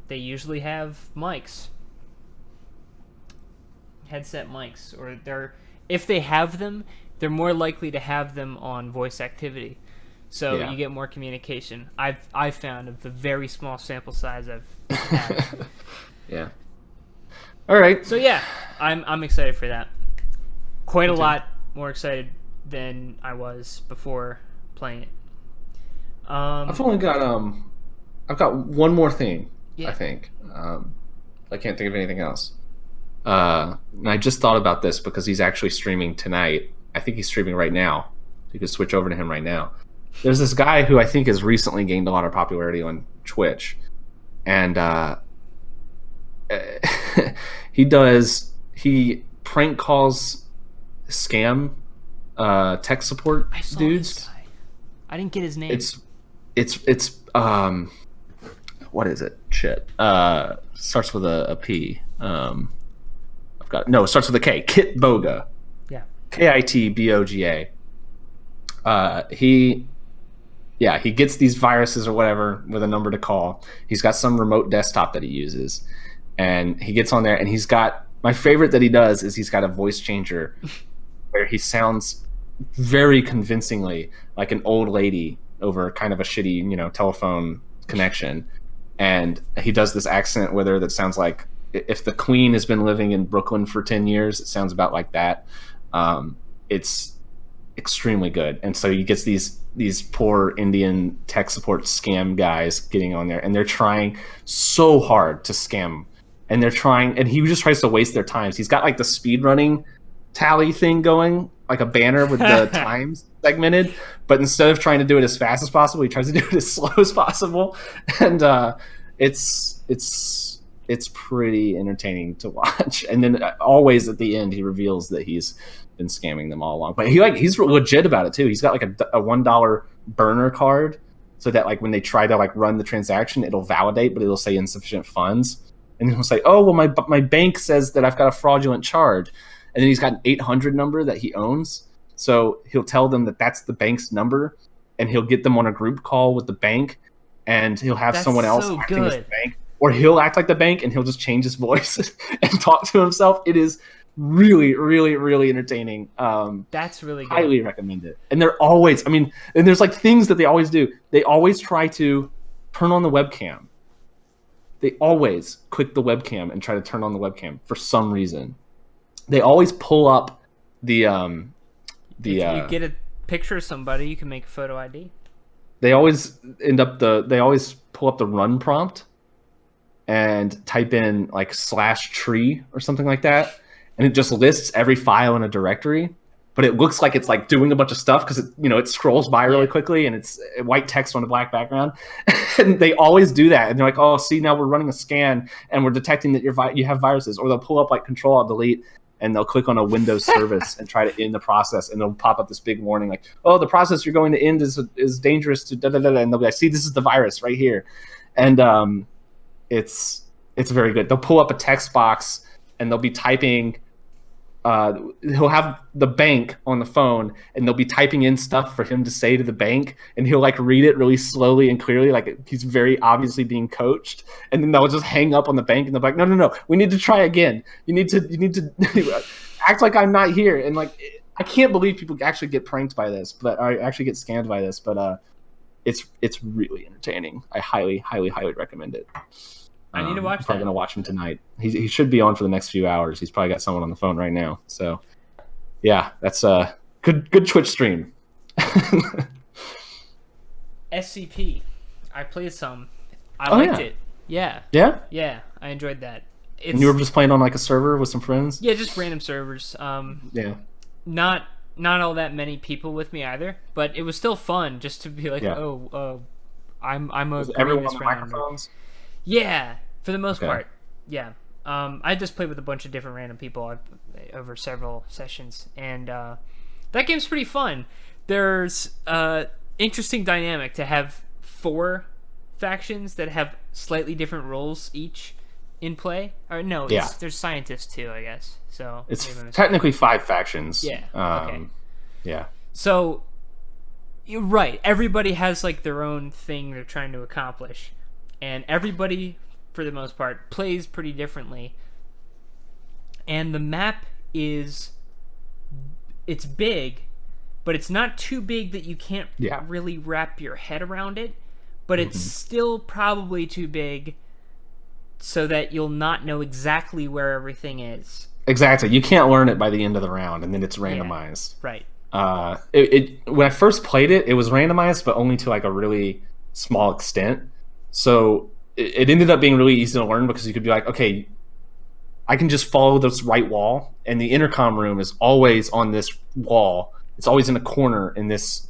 they usually have mics, headset mics, or if they have them, they're more likely to have them on voice activity. So you get more communication. I've found of the very small sample size I've had. Yeah. All right. So yeah, I'm excited for that. Quite a lot more excited than I was before playing it. I've only got I've got one more thing. I think I can't think of anything else. And I just thought about this because he's actually streaming tonight. I think he's streaming right now. You could switch over to him right now. There's this guy who I think has recently gained a lot of popularity on Twitch, and he prank calls scam tech support dudes. This guy. I didn't get his name. It's what is it? Shit. Starts with a P. It starts with a K. Kitboga. Yeah. Kitboga. He gets these viruses or whatever with a number to call. He's got some remote desktop that he uses, and he gets on there, and he's got, my favorite that he does is he's got a voice changer where he sounds very convincingly like an old lady over kind of a shitty, telephone connection. And he does this accent with her that sounds like if the Queen has been living in Brooklyn for 10 years, it sounds about like that. It's extremely good. And so he gets these poor Indian tech support scam guys getting on there, and they're trying so hard to scam, and he just tries to waste their times. He's got like the speed running tally thing going, like a banner with the times segmented, but instead of trying to do it as fast as possible, he tries to do it as slow as possible. And it's pretty entertaining to watch. And then always at the end he reveals that he's been scamming them all along, but he's legit about it too. He's got like a $1 burner card, so that like when they try to like run the transaction, it'll validate, but it'll say insufficient funds, and he'll say, oh well, my bank says that I've got a fraudulent charge, and then he's got an 800 number that he owns, so he'll tell them that that's the bank's number, and he'll get them on a group call with the bank, and he'll have someone else acting as the bank, or he'll act like the bank and he'll just change his voice and talk to himself. It is really, really, really entertaining. That's really good. Highly recommend it. And they're always, and there's like things that they always do. They always try to turn on the webcam. They always click the webcam and try to turn on the webcam for some reason. They always pull up the if you get a picture of somebody, you can make a photo ID. They always pull up the run prompt and type in like /tree or something like that, and it just lists every file in a directory. but it looks like it's like doing a bunch of stuff because it scrolls by really quickly and it's white text on a black background. And they always do that, and they're like, oh, see, now we're running a scan and we're detecting that you have viruses. Or they'll pull up like Control Alt Delete and they'll click on a Windows service and try to end the process, and they'll pop up this big warning like, oh, the process you're going to end is dangerous to da da da, and they'll be like, see, this is the virus right here. And it's very good. They'll pull up a text box and they'll be typing. He'll have the bank on the phone and they'll be typing in stuff for him to say to the bank, and he'll like read it really slowly and clearly, like he's very obviously being coached. And then they'll just hang up on the bank and they'll be like, no, we need to try again. You need to act like I'm not here. And like, I can't believe people actually get pranked by this, but I actually get scammed by this. But it's really entertaining. I highly recommend it. I need to watch I'm probably going to watch him tonight. He should be on for the next few hours. He's probably got someone on the phone right now. So, yeah, that's a good Twitch stream. SCP. I played some. I liked it. Yeah. Yeah? Yeah, I enjoyed that. And you were just playing on like a server with some friends? Yeah, just random servers. Yeah. Not all that many people with me either, but it was still fun just to be like, I'm a everyone on the microphones? Yeah, for the most part. Yeah. I just played with a bunch of different random people over several sessions, and that game's pretty fun. There's interesting dynamic to have 4 factions that have slightly different roles each in play. Or no, there's scientists too, I guess. So it's technically 5 factions. Yeah. Okay. Yeah. So you're right. Everybody has like their own thing they're trying to accomplish. And everybody, for the most part, plays pretty differently. And the map it's big, but it's not too big that you can't really wrap your head around it. But it's still probably too big so that you'll not know exactly where everything is. Exactly. You can't learn it by the end of the round, and then it's randomized. Yeah, right. When I first played it, it was randomized, but only to like a really small extent. So it ended up being really easy to learn because you could be like, okay, I can just follow this right wall, and the intercom room is always on this wall. It's always in a corner in this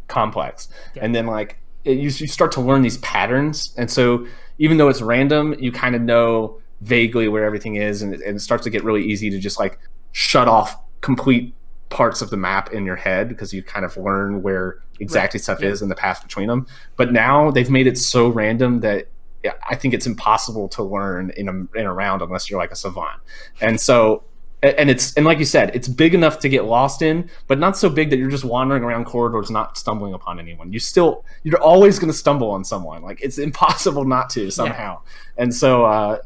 complex. Yeah. And then like you start to learn these patterns. And so even though it's random, you kind of know vaguely where everything is, and it starts to get really easy to just like shut off complete parts of the map in your head because you kind of learn where exactly stuff is and the path between them. But now they've made it so random that I think it's impossible to learn in a round unless you're like a savant. And so, and like you said, it's big enough to get lost in, but not so big that you're just wandering around corridors not stumbling upon anyone. You're always going to stumble on someone. Like it's impossible not to somehow. Yeah. And so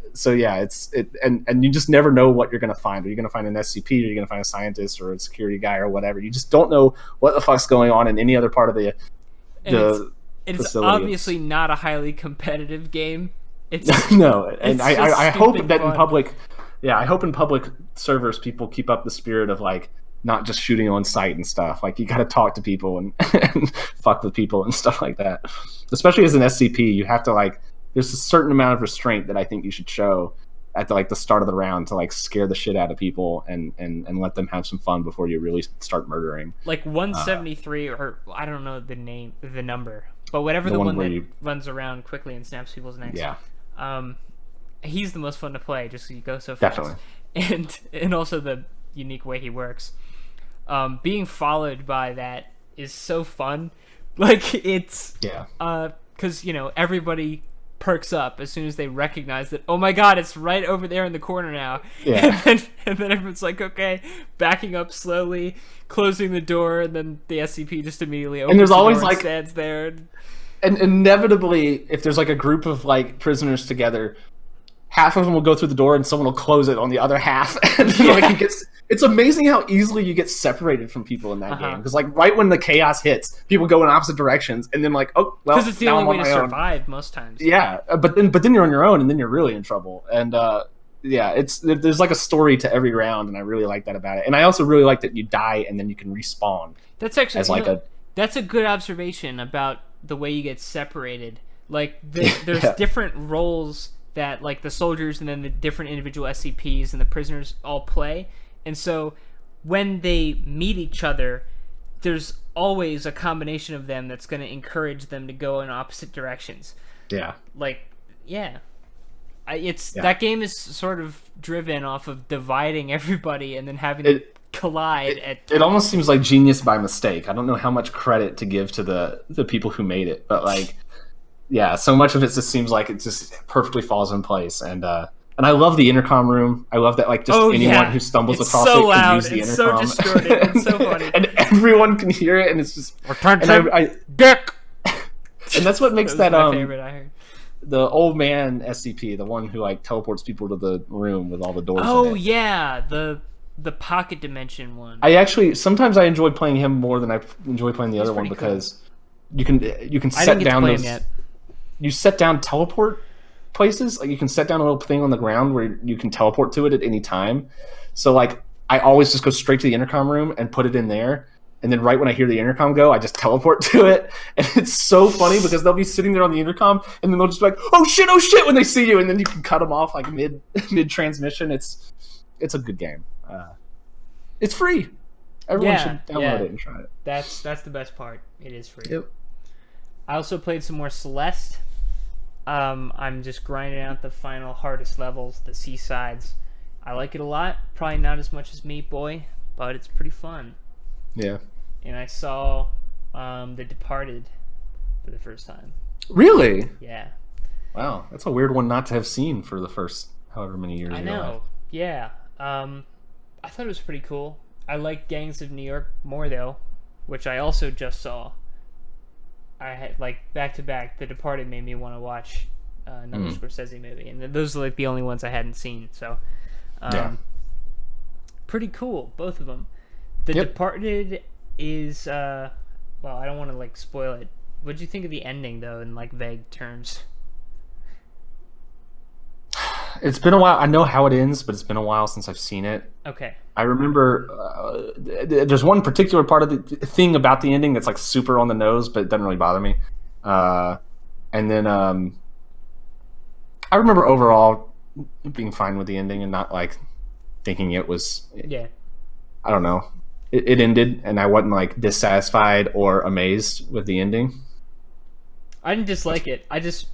and you just never know what you're going to find. Are you going to find an SCP? Or are you going to find a scientist or a security guy or whatever? You just don't know what the fuck's going on in any other part of the It's obviously not a highly competitive game. It's no, and I hope that fun. In public, I hope in public servers people keep up the spirit of like not just shooting on sight and stuff. Like you got to talk to people and fuck with people and stuff like that. Especially as an SCP, you have to like. There's a certain amount of restraint that I think you should show at the start of the round to like scare the shit out of people and let them have some fun before you really start murdering. Like 173 or I don't know the number. But whatever the one that runs around quickly and snaps people's necks. Yeah. He's the most fun to play just because you go so fast. Definitely. And also the unique way he works. Being followed by that is so fun. Like it's because everybody perks up as soon as they recognize that, oh my god, it's right over there in the corner now. Yeah. And then everyone's like, okay, backing up slowly, closing the door, and then the SCP just immediately opens and there's the always door like and stands there. And inevitably, if there's like a group of like prisoners together, half of them will go through the door and someone will close it on the other half. And like it's amazing how easily you get separated from people in that game. Because like right when the chaos hits, people go in opposite directions, and then like, oh well, because it's the only way to survive most times. Yeah, but then you're on your own, and then you're really in trouble. And there's like a story to every round, and I really like that about it. And I also really like that you die and then you can respawn. That's actually that's a good observation about the way you get separated. Like there's different roles that like the soldiers and then the different individual SCPs and the prisoners all play. And so when they meet each other, there's always a combination of them that's going to encourage them to go in opposite directions. Yeah. Like, yeah. That game is sort of driven off of dividing everybody and then having to collide. It almost seems like genius by mistake. I don't know how much credit to give to the people who made it, but like, yeah, so much of it just seems like it just perfectly falls in place. And I love the intercom room. I love that, like, just anyone who stumbles across it can use the intercom. It's so distorted. It's so funny. And everyone can hear it, and it's just... Dick! And that's what makes that my favorite, I heard. The old man SCP, the one who, like, teleports people to the room with all the doors in it. Oh, yeah, the pocket dimension one. Sometimes I enjoy playing him more than I enjoy playing the other one, because you can set down those... You set down teleport places. Like, you can set down a little thing on the ground where you can teleport to it at any time. So, like, I always just go straight to the intercom room and put it in there. And then right when I hear the intercom go, I just teleport to it. And it's so funny because they'll be sitting there on the intercom and then they'll just be like, oh shit, when they see you. And then you can cut them off like mid transmission. It's a good game. It's free. Everyone should download it and try it. That's the best part. It is free. Yep. I also played some more Celeste. I'm just grinding out the final hardest levels, the seasides. I like it a lot. Probably not as much as Meat Boy, but it's pretty fun. Yeah. And I saw The Departed for the first time. Really? Yeah. Wow, that's a weird one not to have seen for the first however many years. I know. Yeah. I thought it was pretty cool. I like Gangs of New York more though, which I also just saw. I had, like, back to back, The Departed made me want to watch another Scorsese movie, and those are like the only ones I hadn't seen. So, pretty cool, both of them. The Departed is well, I don't want to like spoil it. What did you think of the ending though, in like vague terms? It's been a while. I know how it ends, but it's been a while since I've seen it. Okay. I remember there's one particular part of the thing about the ending that's like super on the nose, but it doesn't really bother me. And then I remember overall being fine with the ending and not like thinking it was. Yeah. I don't know. It ended, and I wasn't like dissatisfied or amazed with the ending. I didn't dislike it. I just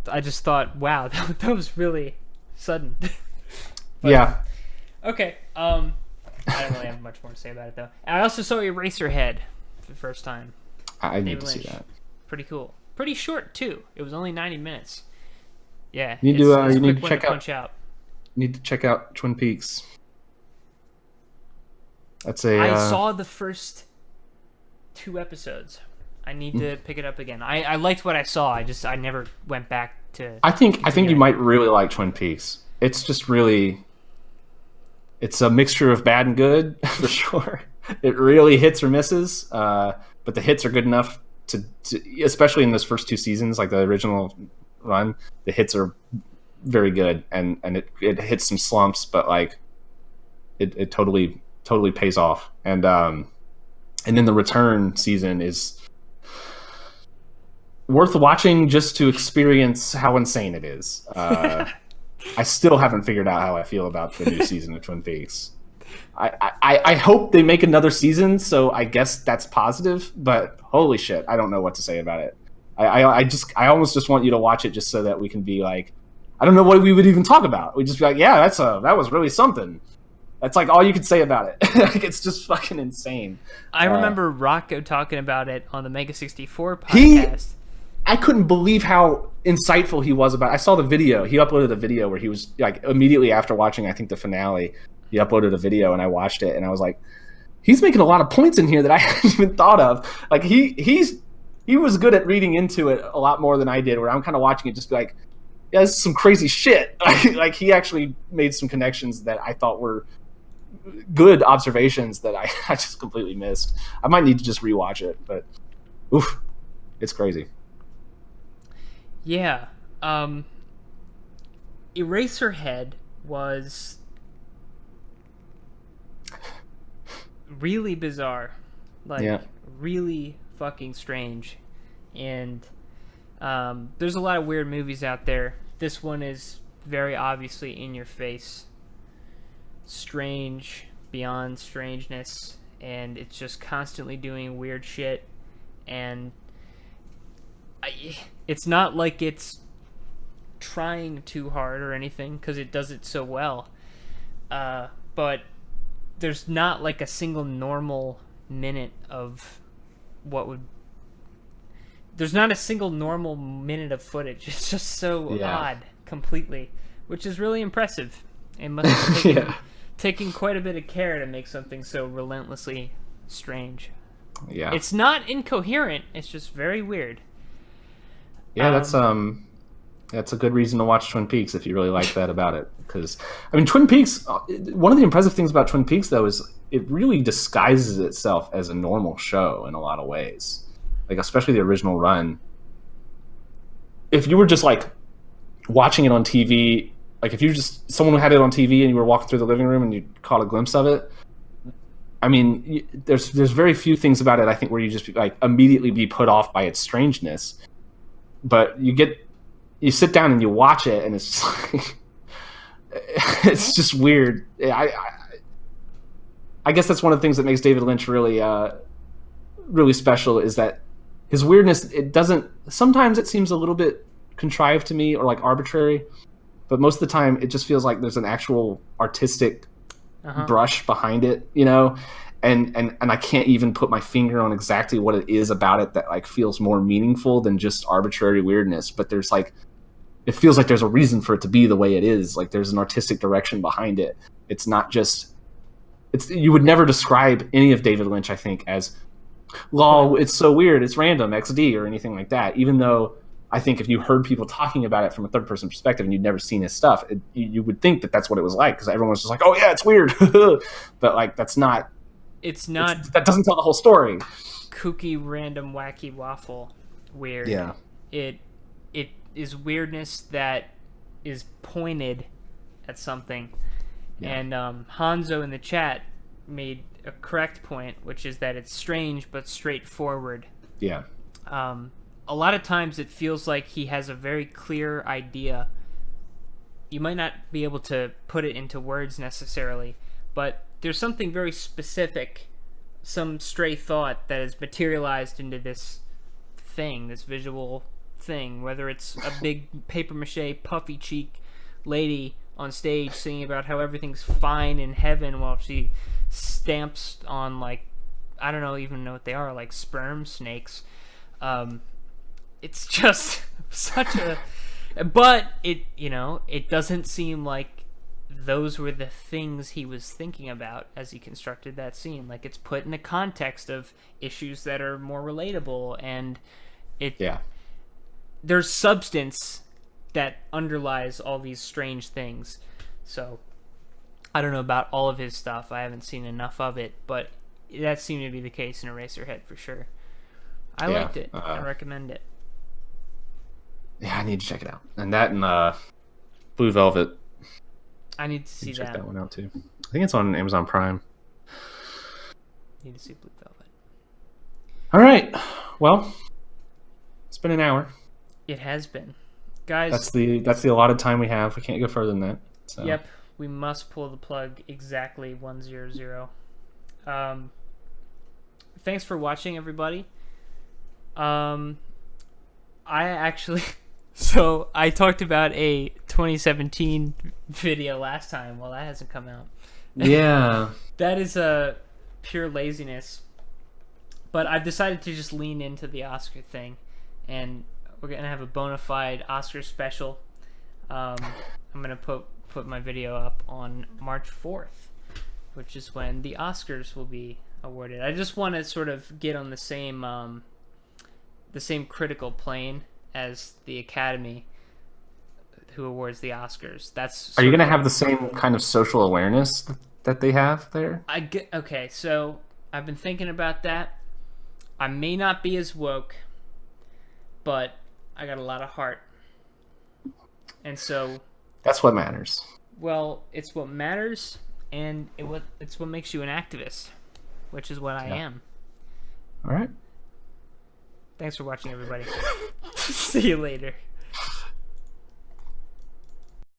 thought, wow, that was really sudden. But, yeah. Okay. I don't really have much more to say about it though. I also saw Eraserhead for the first time. I need to see that. Pretty cool. Pretty short too. It was only 90 minutes. Yeah. You need to check out. Need to check out Twin Peaks. I saw the first 2 episodes. I need to pick it up again. I liked what I saw. I never went back to. I think you might really like Twin Peaks. It's just really. It's a mixture of bad and good for sure. It really hits or misses, but the hits are good enough to especially in those first 2 seasons, like the original run. The hits are very good, and it hits some slumps, but like it totally pays off. And then the return season is worth watching just to experience how insane it is. I still haven't figured out how I feel about the new season of Twin Peaks. I hope they make another season, so I guess that's positive, but holy shit, I don't know what to say about it. I almost just want you to watch it just so that we can be like, I don't know what we would even talk about. We'd just be like, yeah, that was really something. That's like all you could say about it. Like, it's just fucking insane. I remember Rocco talking about it on the Mega 64 podcast. I couldn't believe how insightful he was about it. I saw the video. He uploaded a video where he was like, immediately after watching, I think, the finale, he uploaded a video and I watched it and I was like, he's making a lot of points in here that I hadn't even thought of. Like he was good at reading into it a lot more than I did, where I'm kind of watching it just be like, yeah, this is some crazy shit. Like he actually made some connections that I thought were good observations that I just completely missed. I might need to just rewatch it, but oof, it's crazy. Yeah. Eraserhead was really bizarre. Like, really fucking strange. And there's a lot of weird movies out there. This one is very obviously in your face. Strange, beyond strangeness, and it's just constantly doing weird shit. And it's not like it's trying too hard or anything, because it does it so well. But there's not like a single normal minute of what would... There's not a single normal minute of footage. It's just so odd, completely, which is really impressive. It must have taken quite a bit of care to make something so relentlessly strange. Yeah. It's not incoherent. It's just very weird. Yeah, that's a good reason to watch Twin Peaks if you really like that about it. Because, I mean, Twin Peaks, one of the impressive things about Twin Peaks, though, is it really disguises itself as a normal show in a lot of ways. Like, especially the original run. If you were just, like, watching it on TV, like, if you just, someone had it on TV and you were walking through the living room and you caught a glimpse of it, I mean, there's very few things about it, I think, where you just, like, immediately be put off by its strangeness. But you sit down and you watch it, and it's just like, it's just weird. I guess that's one of the things that makes David Lynch really, really special, is that his weirdness, sometimes it seems a little bit contrived to me, or like arbitrary, but most of the time it just feels like there's an actual artistic brush behind it, you know? And I can't even put my finger on exactly what it is about it that like feels more meaningful than just arbitrary weirdness. But there's like, it feels like there's a reason for it to be the way it is. Like there's an artistic direction behind it. It's not just, you would never describe any of David Lynch, I think, as, lol, it's so weird, it's random, XD, or anything like that. Even though I think if you heard people talking about it from a third person perspective and you'd never seen his stuff, you would think that that's what it was like, because everyone was just like, oh yeah, it's weird. But like, that's not, that doesn't tell the whole story. Kooky, random, wacky waffle weird. Yeah. It is weirdness that is pointed at something. Yeah. And Hanzo in the chat made a correct point, which is that it's strange but straightforward. Yeah. A lot of times it feels like he has a very clear idea. You might not be able to put it into words necessarily, but there's something very specific, some stray thought that is materialized into this thing, this visual thing, whether it's a big papier-mâché, puffy-cheek lady on stage singing about how everything's fine in heaven while she stamps on, like, I don't even know what they are, like sperm snakes. It's just such a... But it doesn't seem like those were the things he was thinking about as he constructed that scene. Like, it's put in a context of issues that are more relatable, and there's substance that underlies all these strange things. So I don't know about all of his stuff. I haven't seen enough of it, but that seemed to be the case in Eraserhead for sure. I liked it. I recommend it. Yeah, I need to check it out. And that and Blue Velvet. I need to see check that one out too. I think it's on Amazon Prime. Need to see Blue Velvet. All right. Well, it's been an hour. It has been, guys. That's the allotted time we have. We can't go further than that. So. Yep, we must pull the plug exactly 1:00. Thanks for watching, everybody. I actually. So, I talked about a 2017 video last time. Well, that hasn't come out. Yeah. That is a pure laziness. But I've decided to just lean into the Oscar thing. And we're going to have a bona fide Oscar special. I'm going to put my video up on March 4th, which is when the Oscars will be awarded. I just want to sort of get on the same critical plane as the Academy, who awards the Oscars. Are you going to have the same kind of social awareness that they have there? Okay, so I've been thinking about that. I may not be as woke, but I got a lot of heart. And so... That's what matters. Well, it's what matters, and it's what makes you an activist, which is what I am. All right. Thanks for watching, everybody. See you later.